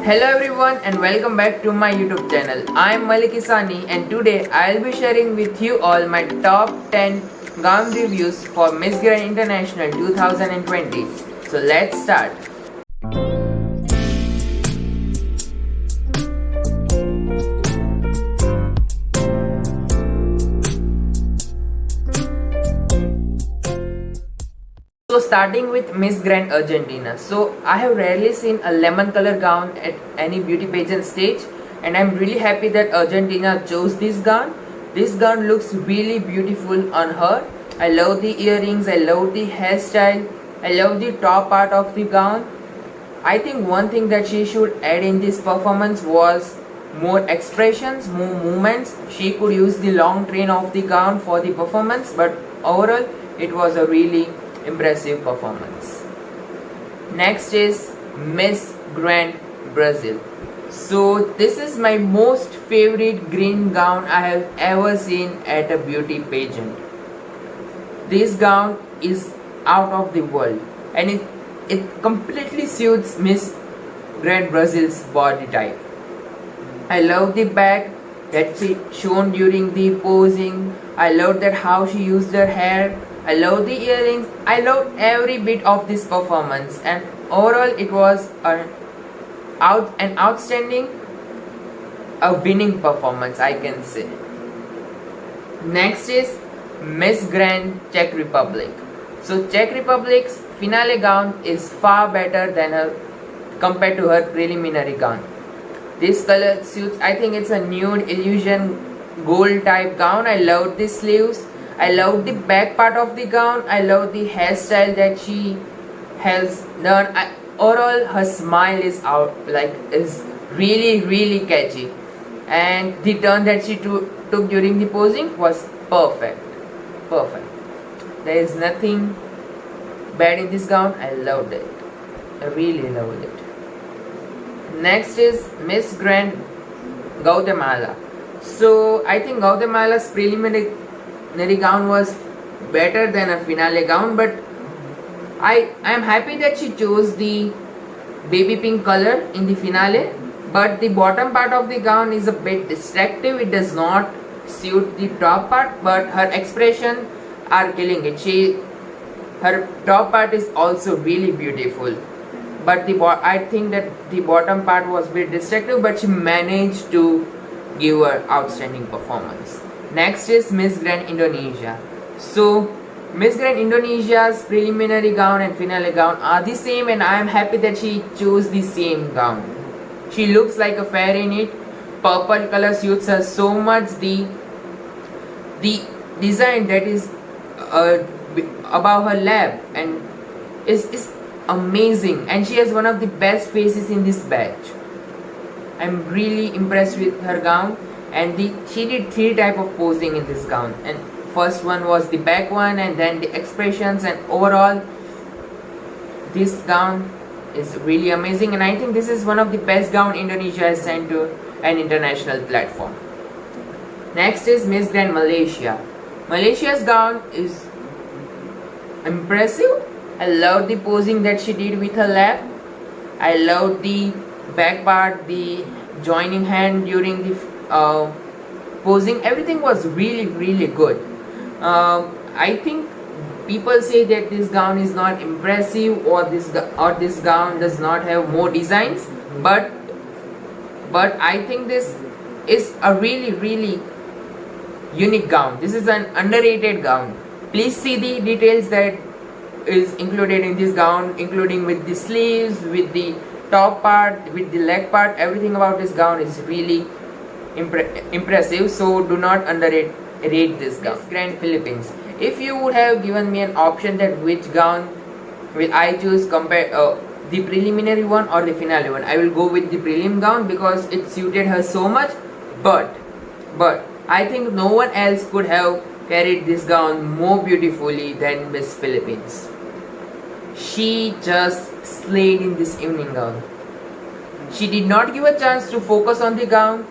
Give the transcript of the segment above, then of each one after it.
Hello everyone and welcome back to my YouTube channel. I am Malik Isani and today I will be sharing with you all my top 10 gown reviews for Miss Grand International 2020. So let's start. So starting with Miss Grand Argentina. So I have rarely seen a lemon color gown at any beauty pageant stage and I'm really happy that Argentina chose this gown. This gown looks really beautiful on her. I love the earrings, I love the hairstyle, I love the top part of the gown. I think one thing that she should add in this performance was more expressions, more movements. She could use the long train of the gown for the performance, but overall it was a really impressive performance. Next is Miss Grand Brazil. So this is my most favorite green gown I have ever seen at a beauty pageant. This gown is out of the world and it completely suits Miss Grand Brazil's body type. I love the back that she shown during the posing. I love that how she used her hair. I love the earrings. I loved every bit of this performance and overall it was an outstanding, a winning performance I can say. Next is Miss Grand Czech Republic. So Czech Republic's finale gown is far better than her compared to her preliminary gown. This color suits, I think it's a nude illusion gold type gown. I love the sleeves. I love the back part of the gown. I love the hairstyle that she has done. Overall, her smile is is really catchy, and the turn that she took during the posing was perfect. There is nothing bad in this gown. I loved it. I really loved it. Next is Miss Grand Guatemala. So I think Guatemala's preliminary gown was better than a finale gown, but I am happy that she chose the baby pink color in the finale, but the bottom part of the gown is a bit distractive. It does not suit the top part, but her expression are killing it. Her top part is also really beautiful, but I think that the bottom part was a bit distractive, but she managed to give her outstanding performance. Next is Miss Grand Indonesia. So Miss Grand Indonesia's preliminary gown and finale gown are the same and I am happy that she chose the same gown. She looks like a fairy in it. Purple color suits her so much. The design that is above her lap and is amazing, and she has one of the best faces in this batch. I'm really impressed with her gown, and she did 3 type of posing in this gown, and first one was the back one and then the expressions, and overall this gown is really amazing, and I think this is one of the best gown Indonesia has sent to an international platform. Next is Miss Grand Malaysia. Malaysia's gown is impressive. I love the posing that she did with her lap. I love the back part, the joining hand during the posing. Everything was really good. I think people say that this gown is not impressive or this gown does not have more designs, but I think this is a really unique gown. This is an underrated gown. Please see the details that is included in this gown, including with the sleeves, with the top part, with the leg part. Everything about this gown is really impressive, so do not underrate this gown. Miss Grand Philippines. If you would have given me an option that which gown will I choose, compare the preliminary one or the finale one, I will go with the prelim gown because it suited her so much, but I think no one else could have carried this gown more beautifully than Miss Philippines. She just slayed in this evening gown. She did not give a chance to focus on the gown.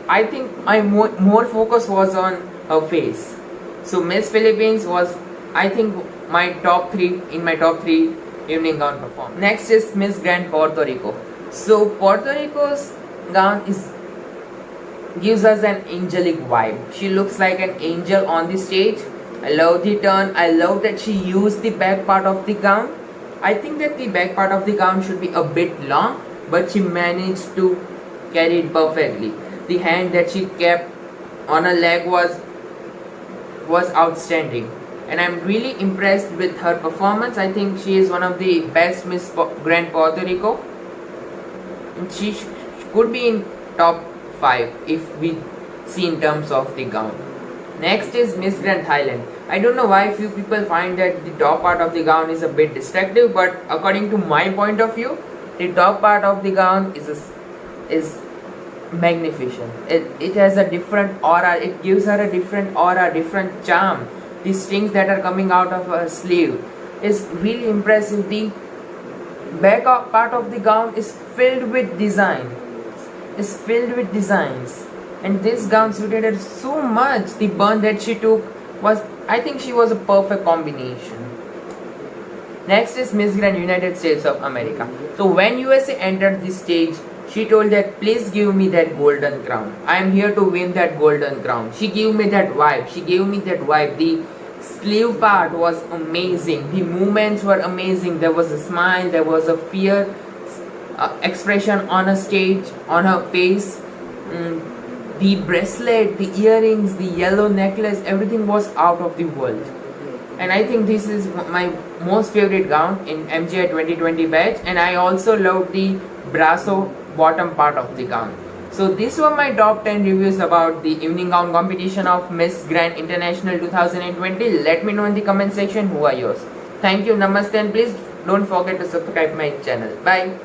I think my more focus was on her face. So Miss Philippines was, I think, my top 3 evening gown performance. Next is Miss Grand Puerto Rico. So Puerto Rico's gown is gives us an angelic vibe. She looks like an angel on the stage. I love the turn. I love that she used the back part of the gown. I think that the back part of the gown should be a bit long, but she managed to carry it perfectly. The hand that she kept on her leg was outstanding, and I'm really impressed with her performance. I think she is one of the best Miss Grand Puerto Rico, and she could be in top 5 if we see in terms of the gown. Next is Miss Grand Thailand. I don't know why few people find that the top part of the gown is a bit distractive, but according to my point of view, the top part of the gown is magnificent. It has a different aura. It gives her a different aura, different charm. The strings that are coming out of her sleeve is really impressive. The back part of the gown is filled with design. Is filled with designs, and this gown suited her so much. The bun that she took was, I think she was a perfect combination. Next is Miss Grand United States of America. So when USA entered the stage, she told that please give me that golden crown. I am here to win that golden crown. She gave me that vibe. She gave me that vibe. The sleeve part was amazing. The movements were amazing. There was a smile. There was a fear expression on a stage, on her face. The bracelet, the earrings, the yellow necklace, everything was out of the world. And I think this is my most favorite gown in MGI 2020 batch. And I also loved the brasso bottom part of the gown. So these were my top 10 reviews about the evening gown competition of Miss Grand International 2020. Let me know in the comment section who are yours. Thank you, namaste, and please don't forget to subscribe my channel. Bye.